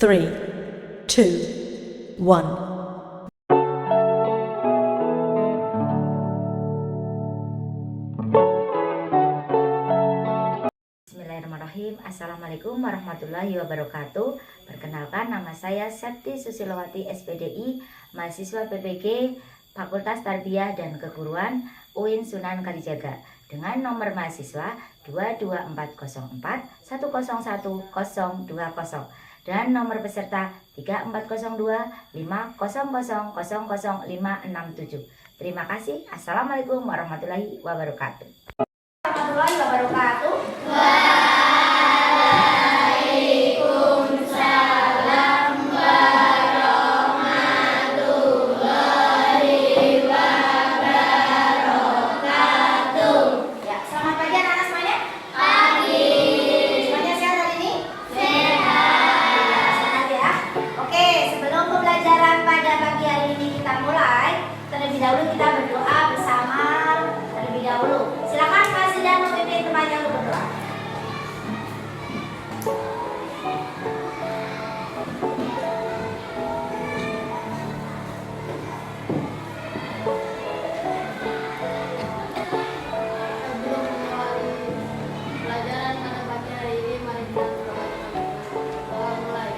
3, 2, 1. Bismillahirrahmanirrahim. Assalamualaikum warahmatullahi wabarakatuh. Perkenalkan, nama saya Septi Susilowati SPDI, mahasiswa PPG Fakultas Tarbiyah dan Keguruan UIN Sunan Kalijaga dengan nomor mahasiswa 22404 101 020 dan nomor peserta 3402 500 567. Terima kasih. Assalamualaikum warahmatullahi wabarakatuh. Warahmatullahi wabarakatuh. Waalaikumsalam warahmatullahi wabarakatuh. Ya, selamat pagi anak-anak semuanya. Pagi. Semuanya sehat hari ini? Sehat. Sehat ya. Oke, sebelum pembelajaran pada pagi hari ini kita mulai, terlebih dahulu kita berdoa bersama terlebih dahulu. Silakan Kak Zidan memimpin temannya untuk berdoa. Sebelum memulai pelajaran pada pagi hari ini, mari kita berdoa. Doa mulai.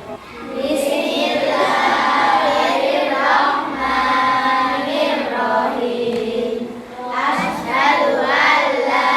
Bismillahirrahmanirrahim. Asyhadu an la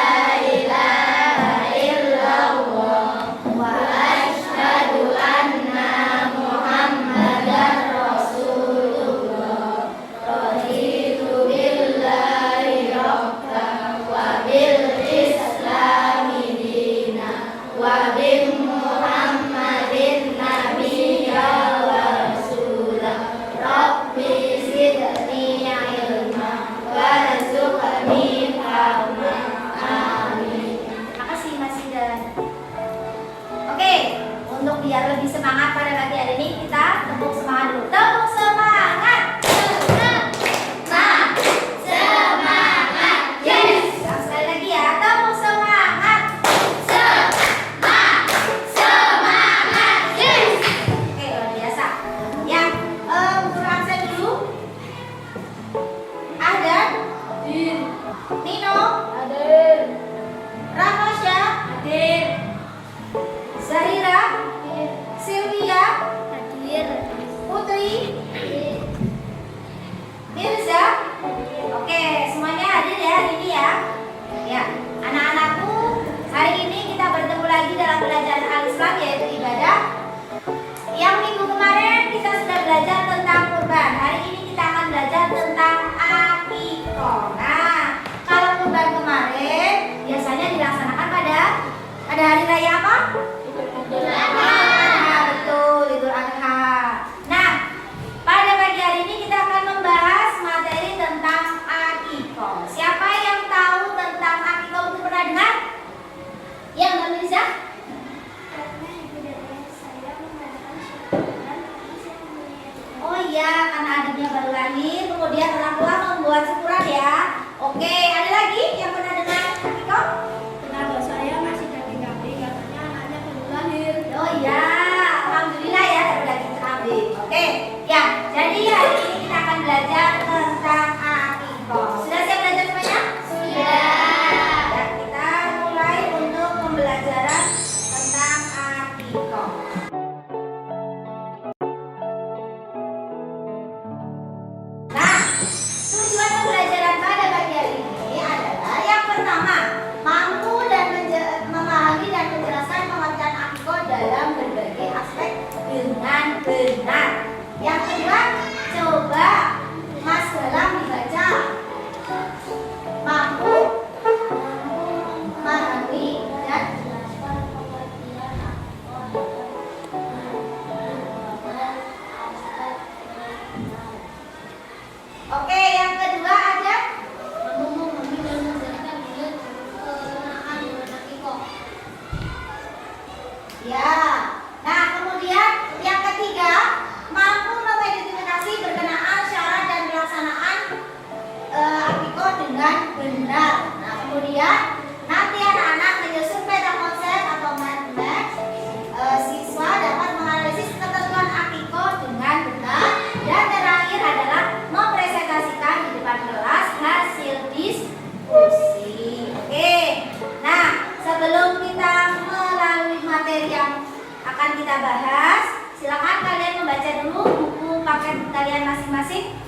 ilaha illallah wa asyhadu anna Muhammadar Rasulullah. Raditu billahi rabban wa bil islami dina wa bi Muhammadin nabiyya wa rasulah. Rabbi zidni ilma warzuqni fahma. Amin. Makasih Mas Zidan. Oke, untuk biar lebih semangat pada pagi hari ini kita tepuk semangat dulu. Tepuk semangat. Semangat. Semangat. Yes. Sekali lagi ya, tepuk semangat. Semangat. Semangat. Yes. Oke, luar biasa. Ya, guru absen dulu. Ahdan, Nino, Hadir. Rahmasya, Hadir. Zahira, Sylvia, Hadir. Putri, Mirza. Oke, semuanya hadir ya hari ini ya. Ya, anak-anakku, hari ini kita bertemu lagi dalam pelajaran Al-Islam yaitu ibadah. Yang minggu kemarin kita sudah belajar tentang kurban. Hari ini kita akan belajar tentang akikoh. Nah, kalau kurban kemarin biasanya dilaksanakan pada hari raya apa? Idul Adha. Betul, Idul Adha. Nah, pada pagi hari ini kita akan membahas materi tentang akikoh. Siapa yang tahu tentang akikoh itu pernah dengar? Ya, Mbak Mirza? Oh iya, karena adiknya baru lahir, kemudian orang tua membuat syukuran ya. Oke, ada lagi yang pernah dengar akikoh? Kenapa saya masih daging-daging, katanya anaknya baru lahir. Oh iya, alhamdulillah ya ada daging kambing. Oke, ya. Jadi hari ini kita akan belajar tentang akikoh. Sudah siap belajar semuanya? Sudah. Dan kita mulai untuk pembelajaran tentang akikoh. Nah, tujuan pembelajaran pada pagi hari ini adalah yang pertama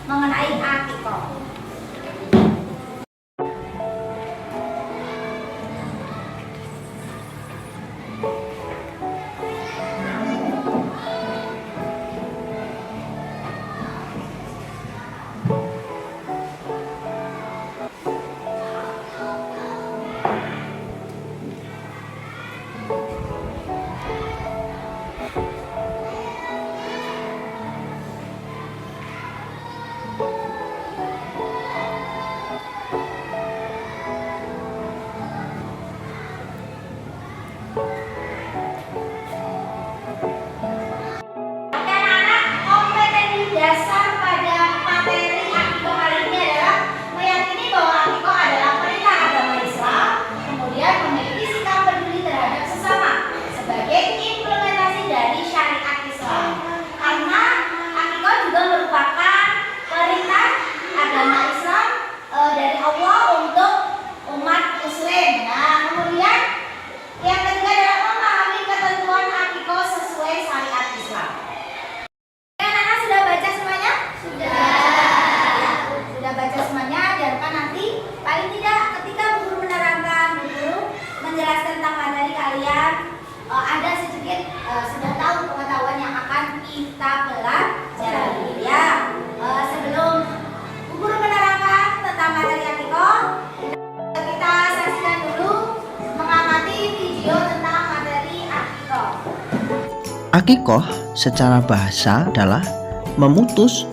mengenai akikoh. Sudah tahu pengetahuan yang akan kita pelajari ya. Sebelum guru menerangkan tentang materi akikoh, kita saksikan dulu mengamati video tentang materi akikoh. Akikoh secara bahasa adalah memutus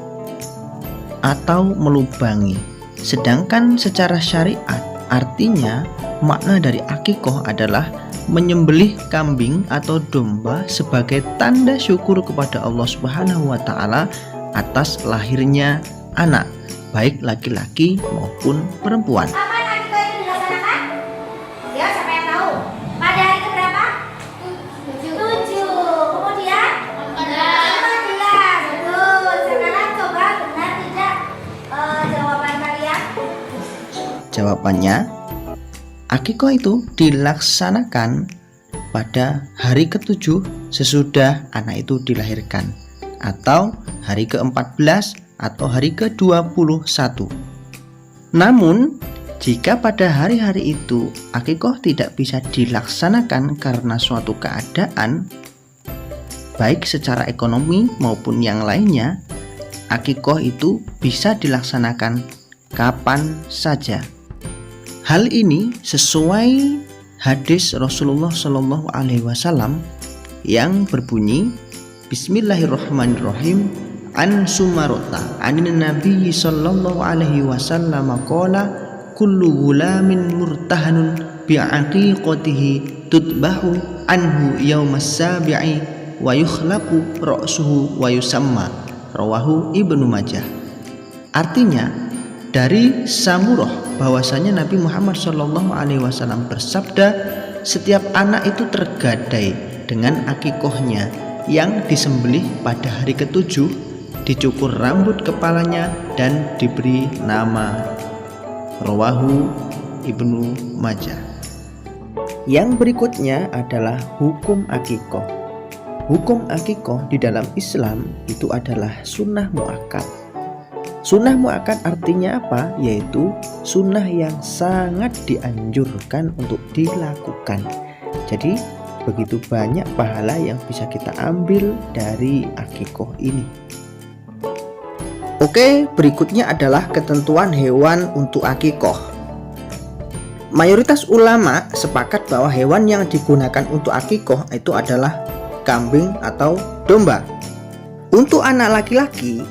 atau melubangi. Sedangkan secara syariat artinya makna dari akikoh adalah menyembelih kambing atau domba sebagai tanda syukur kepada Allah Subhanahu wa taala atas lahirnya anak, baik laki-laki maupun perempuan. Kapan akikoh itu dilaksanakan? Ya, siapa yang tahu? Pada hari keberapa? 7. Kemudian 14. Betul. Sekarang coba benar tidak jawaban kalian? Jawabannya, akikoh itu dilaksanakan pada hari ke-7 sesudah anak itu dilahirkan, atau hari ke-14 atau hari ke-21. Namun, jika pada hari-hari itu akikoh tidak bisa dilaksanakan karena suatu keadaan, baik secara ekonomi maupun yang lainnya, akikoh itu bisa dilaksanakan kapan saja. Hal ini sesuai hadis Rasulullah Shallallahu Alaihi Wasallam yang berbunyi, Bismillahirrahmanirrahim. An Sumarota anin Nabi Sallallahu Alaihi Wasallam qala kullu gulamin murtahanun bi'aqiqatihi tutbahu anhu yaumas sabi'i wa yukhlaqu ra'suhu wa yusamma. Rawahu Ibnu Majah. Artinya, dari Samurah bahwasanya Nabi Muhammad SAW bersabda, setiap anak itu tergadai dengan akikohnya yang disembelih pada hari ke-7, dicukur rambut kepalanya dan diberi nama. Rawahu Ibnu Majah. Yang berikutnya adalah hukum akikoh. Hukum akikoh di dalam Islam itu adalah sunnah muakkad. Sunnah muakkad artinya apa? Yaitu sunnah yang sangat dianjurkan untuk dilakukan. Jadi begitu banyak pahala yang bisa kita ambil dari akikoh ini. Oke, berikutnya adalah ketentuan hewan untuk akikoh. Mayoritas ulama sepakat bahwa hewan yang digunakan untuk akikoh itu adalah kambing atau domba. Untuk anak laki-laki,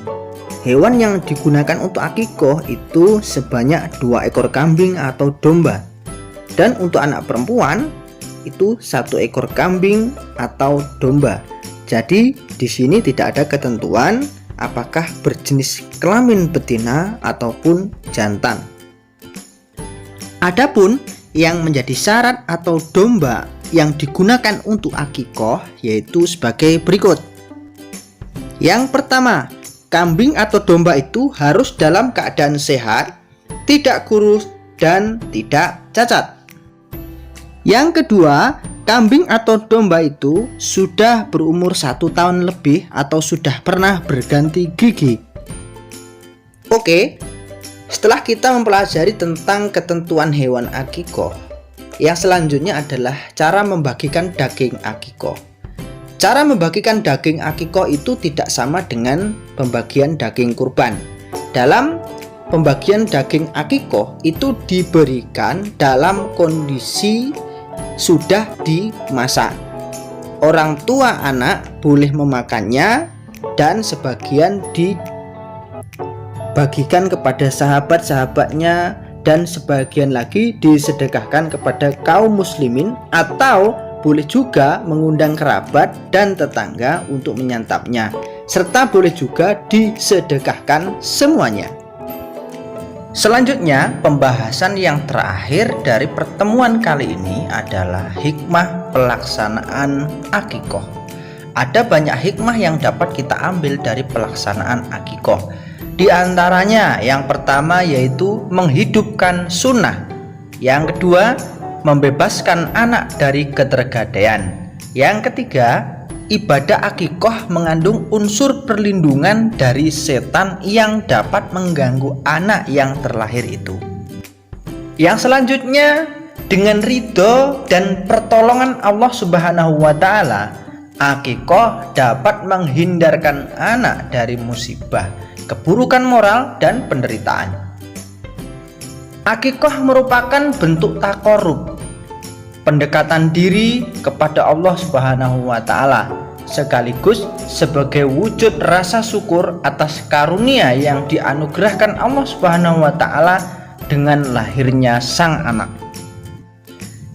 hewan yang digunakan untuk akikoh itu sebanyak 2 ekor kambing atau domba. Dan untuk anak perempuan itu 1 ekor kambing atau domba. Jadi di sini tidak ada ketentuan apakah berjenis kelamin betina ataupun jantan. Adapun yang menjadi syarat atau domba yang digunakan untuk akikoh yaitu sebagai berikut. Yang pertama, kambing atau domba itu harus dalam keadaan sehat, tidak kurus dan tidak cacat. Yang kedua, kambing atau domba itu sudah berumur 1 tahun lebih atau sudah pernah berganti gigi. Oke, setelah kita mempelajari tentang ketentuan hewan akikoh, yang selanjutnya adalah cara membagikan daging akikoh. Cara membagikan daging akikoh itu tidak sama dengan pembagian daging kurban. Dalam pembagian daging akikoh itu diberikan dalam kondisi sudah dimasak. Orang tua anak boleh memakannya dan sebagian dibagikan kepada sahabat-sahabatnya dan sebagian lagi disedekahkan kepada kaum muslimin, atau boleh juga mengundang kerabat dan tetangga untuk menyantapnya, serta boleh juga disedekahkan semuanya. Selanjutnya, pembahasan yang terakhir dari pertemuan kali ini adalah hikmah pelaksanaan akikoh. Ada banyak hikmah yang dapat kita ambil dari pelaksanaan akikoh. Di antaranya yang pertama yaitu menghidupkan sunnah. Yang kedua, membebaskan anak dari ketergadaian. Yang ketiga, ibadah akikoh mengandung unsur perlindungan dari setan yang dapat mengganggu anak yang terlahir itu. Yang selanjutnya, dengan ridho dan pertolongan Allah Subhanahu wa Ta'ala, akikoh dapat menghindarkan anak dari musibah, keburukan moral, dan penderitaan. Akikoh merupakan bentuk takorub, pendekatan diri kepada Allah Subhanahu wa Ta'ala, sekaligus sebagai wujud rasa syukur atas karunia yang dianugerahkan Allah Subhanahu wa Ta'ala dengan lahirnya sang anak.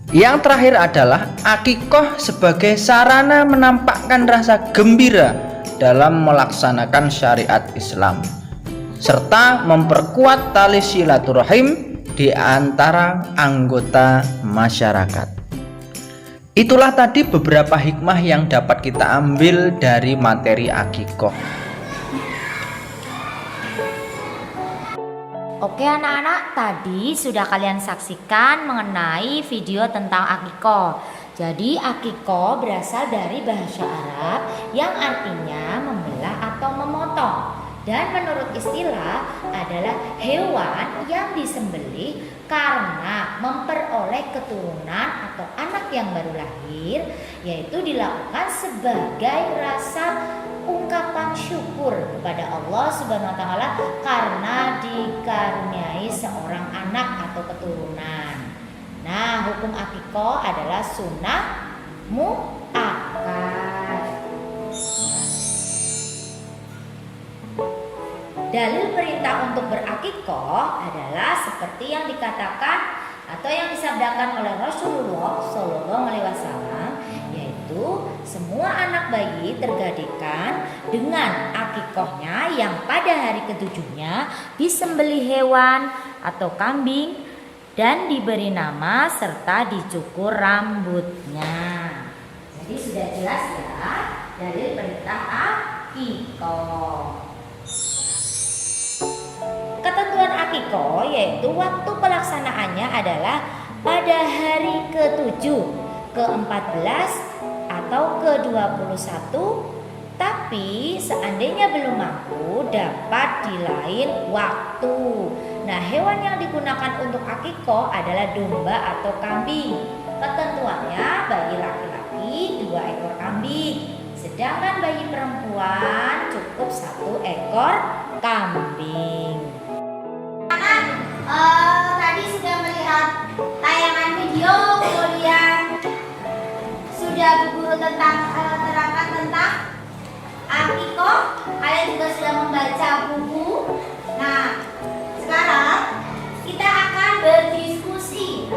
Yang terakhir adalah akikoh sebagai sarana menampakkan rasa gembira dalam melaksanakan syariat Islam, serta memperkuat tali silaturahim di antara anggota masyarakat. Itulah tadi beberapa hikmah yang dapat kita ambil dari materi akikoh. Oke anak-anak, tadi sudah kalian saksikan mengenai video tentang akikoh. Jadi akikoh berasal dari bahasa Arab yang artinya membelah atau memotong. Dan menurut istilah adalah hewan yang disembelih karena memperoleh keturunan atau anak yang baru lahir, yaitu dilakukan sebagai rasa ungkapan syukur kepada Allah Subhanahu wa Ta'ala karena dikaruniai seorang anak atau keturunan. Nah, hukum akikoh adalah sunnah mu'akkad. Dalil perintah untuk berakikoh adalah seperti yang dikatakan atau yang disabdakan oleh Rasulullah SAW, yaitu semua anak bayi tergadaikan dengan akikohnya yang pada hari ketujuhnya disembelih hewan atau kambing dan diberi nama serta dicukur rambutnya. Jadi sudah jelas ya dalil perintah akikoh. Ketentuan akikoh yaitu waktu pelaksanaannya adalah pada hari ke-7, ke-14 atau ke-21, tapi seandainya belum mampu dapat di lain waktu. Nah, hewan yang digunakan untuk akikoh adalah domba atau kambing. Ketentuannya bagi laki-laki 2 ekor kambing, sedangkan bagi perempuan cukup 1 ekor kambing. Tadi sudah melihat tayangan video, kemudian sudah guru terangkan tentang akikoh. Kalian juga sudah membaca buku. Nah, sekarang kita akan berdiskusi.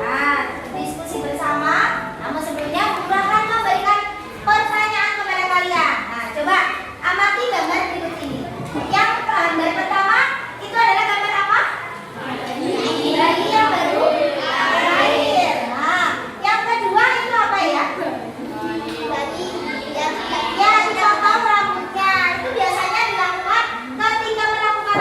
Diskusi bersama. Namun sebelumnya guru akan memberikan pertanyaan kepada kalian. Nah, coba amati gambar berikut ini. Yang gambar pertama itu adalah gambar apa? Bayi yang baru lahir. Nah, yang kedua itu apa ya? Bayi yang dipotong rambutnya. Itu biasanya dilakukan ketika melakukan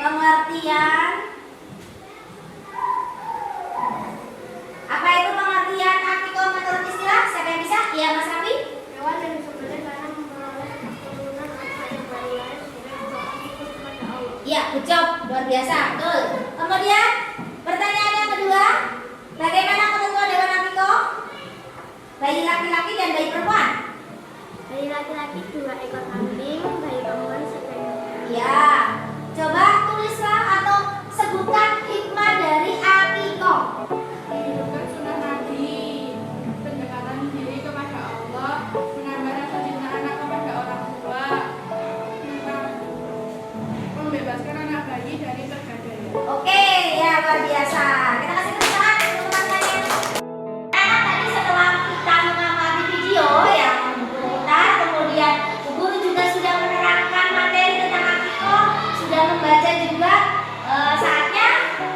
pengertian. Apa itu pengertian akikoh menurut istilah? Siapa yang bisa? Iya, Mas Raffi? Hewan yang disembelih karena memperoleh keturunan anak yang baik ikut kepada Allah. Iya, good job. Luar biasa, betul. Kemudian, pertanyaan yang kedua, bagaimana ketentuan hewan akikoh? Bayi laki-laki dan bayi perempuan? Bayi laki-laki 2 ekor kambing, bayi perempuan 1 ekor. Ya, coba tulislah atau sebutkan hikmah dari akikoh. Menunjukkan sunnah Nabi, pendekatan diri kepada Allah, menambah rasa cinta anak kepada orang tua, membebaskan anak bayi dari tergadaian. Oke, ya luar biasa. Kita kasih tepuk tangan untuk teman-teman. Anak tadi setelah kita mengamati video yang berputar, kemudian Bu Guru juga sudah menerangkan materi tentang akikoh, sudah membaca juga. Saatnya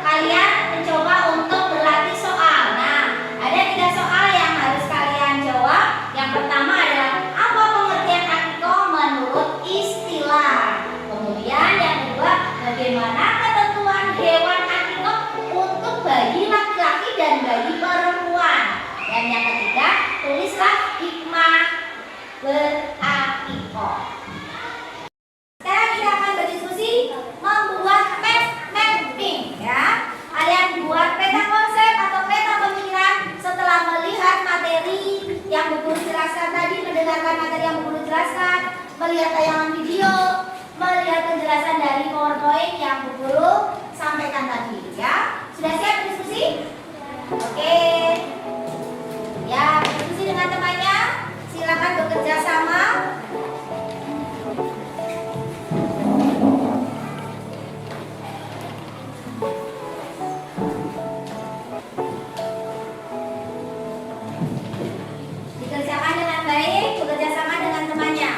kalian mencoba untuk berlatih soal. Nah, ada 3 soal yang harus kalian jawab. Yang pertama adalah apa pengertian akikoh menurut istilah. Kemudian yang kedua, bagaimana ketentuan hewan akikoh untuk bayi laki-laki dan bayi perempuan. Dan yang ketiga, tulislah hikmah berakikoh. Sekarang kita akan berdiskusi membuat mapping ya. Kalian buat peta konsep atau peta pemikiran setelah melihat materi yang Bu Guru jelaskan tadi, mendengarkan materi yang Bu Guru jelaskan, melihat tayangan video, melihat penjelasan dari PowerPoint yang Bu Guru sampaikan tadi ya. Sudah siap berdiskusi? Oke. Ya, berdiskusi dengan temannya. Silakan bekerja sama. Dikerjakan dengan baik, bekerja sama dengan temannya.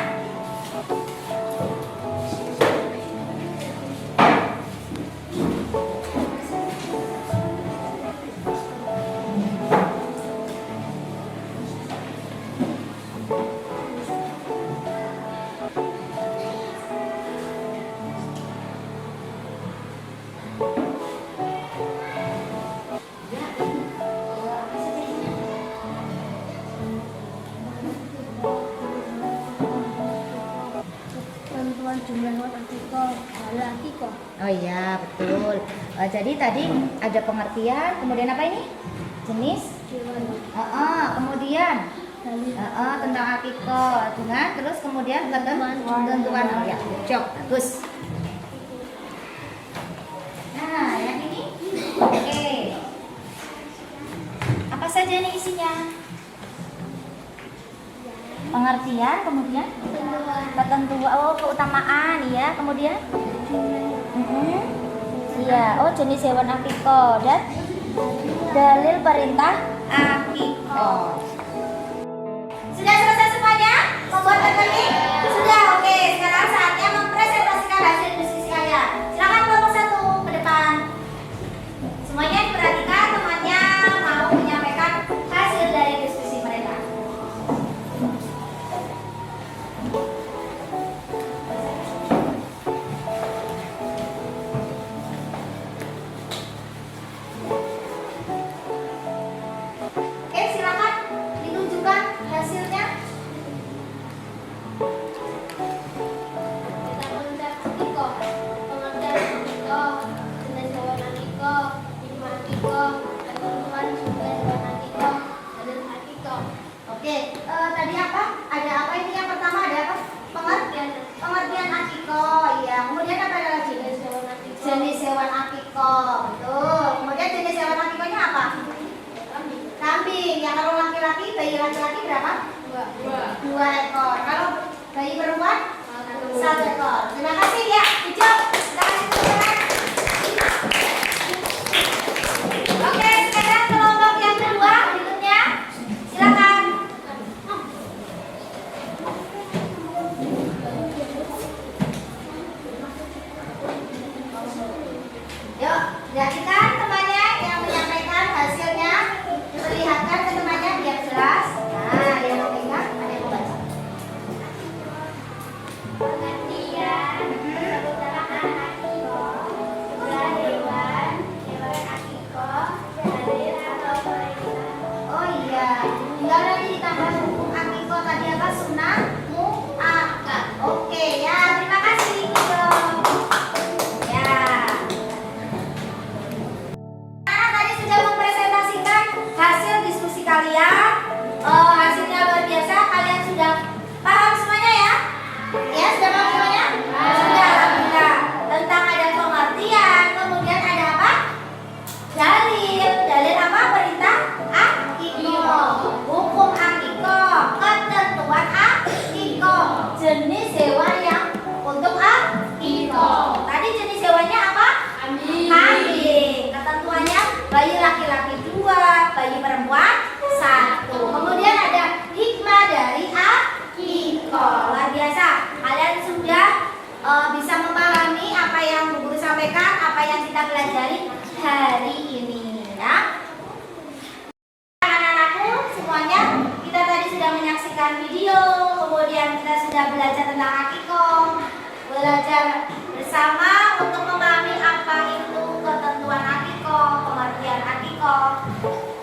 Tentuan jumlah hewan akikoh adalah akikoh. Oh iya, betul. Jadi tadi ada pengertian, kemudian apa ini? Jenis? Hewan Kemudian dalil tentang akikoh dengan terus kemudian ketentuan. Oh ya, job bagus. Nah, yang ini. Oke. Apa saja nih isinya? Pengertian, kemudian ketentuan, keutamaan, ya, kemudian iya, jenis hewan akikoh dan dalil perintah akikoh. Sudah selesai semuanya? Membuat mapping? Sudah, oke. Sekarang saatnya mempresentasikan hasil diskusi kalian. Silakan kelompok 1 ke depan. Semuanya diperhatikan, temannya mau menyampaikan hasil dari diskusi mereka. Oke, silakan ditunjukkan hasilnya. Kita konsep akikoh, pengertian akikoh, jenis hewan akikoh, hikmah akikoh, ketentuan jumlah hewan akikoh, dalil akikoh. Oke, tadi apa? Ada apa ini? Yang pertama ada apa? Pengertian akikoh, ya. Kemudian apa ada lagi? Jenis hewan akikoh. Jenis hewan akikoh, betul. Kemudian jenis hewan akikohnya apa? Kambing. Yang kalau laki-laki, bayi laki-laki berapa? 2 ekor. Kalau bayi perempuan? 1 ekor. Terima kasih ya. Hijau. Kita kasih tepuk tangan. Oke, sekarang kelompok yang kedua berikutnya. Silakan. Yuk, perhatikan temannya yang menyampaikan hasilnya. Perlihatkan ke temannya biar jelas. Nah, yang memegang ada yang membaca. Pengertian kita pelajari hari ini ya. Anak-anakku semuanya, kita tadi sudah menyaksikan video, kemudian kita sudah belajar tentang akikoh, belajar bersama untuk memahami apa itu ketentuan akikoh, pengertian akikoh.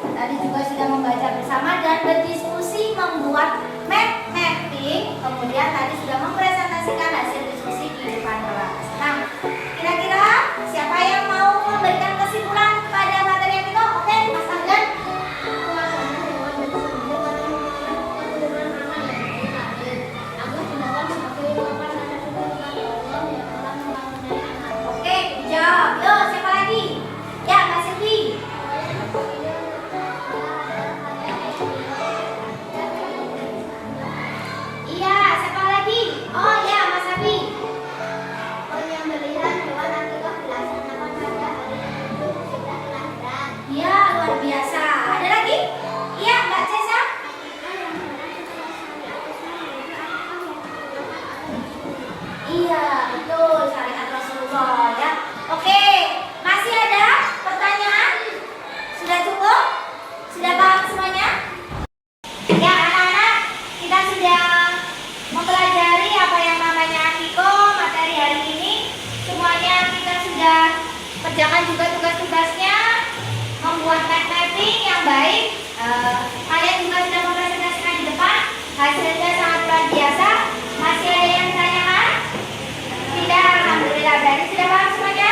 Tadi juga sudah membaca bersama dan berdiskusi membuat mapping, kemudian tadi sudah mempresentasikan hasil diskusi di depan kelas. Nah, kira-kira siapa yang mau memberikan kesimpulan pada materi itu? Oke, Mas Afgan. Oke, jawab. Yo, siapa lagi? Ya, Mbak Silvi. Iya, siapa lagi? Oh ya, Mas Abi. Iya, luar biasa. Ada lagi? Iya, Mbak Cesa. Iya, betul. Syariat Rasulullah ya. Oke, masih ada pertanyaan? Sudah cukup? Sudah paham semuanya? Ya, anak-anak, kita sudah mempelajari apa yang namanya akikoh materi hari ini. Semuanya kita sudah kerjakan juga tugas-tugasnya, membuat mapping yang baik. Kalian juga sudah mempresentasikan di depan. Hasilnya sangat luar biasa. Masih ada yang ditanyakan? Tidak, alhamdulillah. Berarti sudah paham semuanya?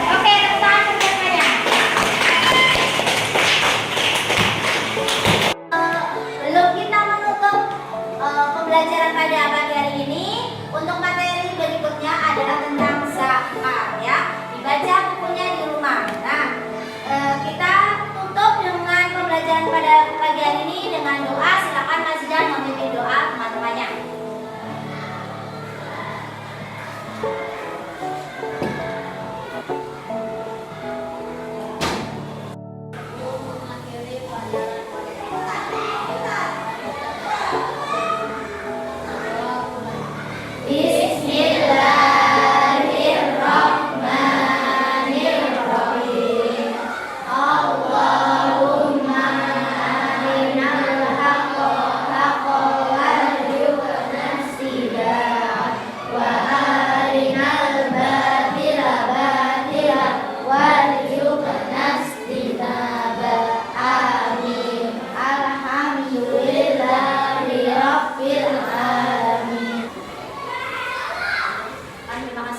Oke, tepuk tangan untuk semuanya. Belum kita menutup pembelajaran pada pagi hari ini, untuk materi berikutnya adalah tentang zakat ya. Dibaca bukunya di rumah. Nah, kita tutup dengan pembelajaran pada pagi hari ini dengan doa. Silakan Mas Jan memimpin doa teman-temannya. Bismillahirrahmanirrahim. Allahumma arinal haqqa haqqan warzuqna ittiba'ah wa arinal batila batilan warzuqna ijtinabah. Amin. Alhamdulillahi rabbil alamin. Terima kasih.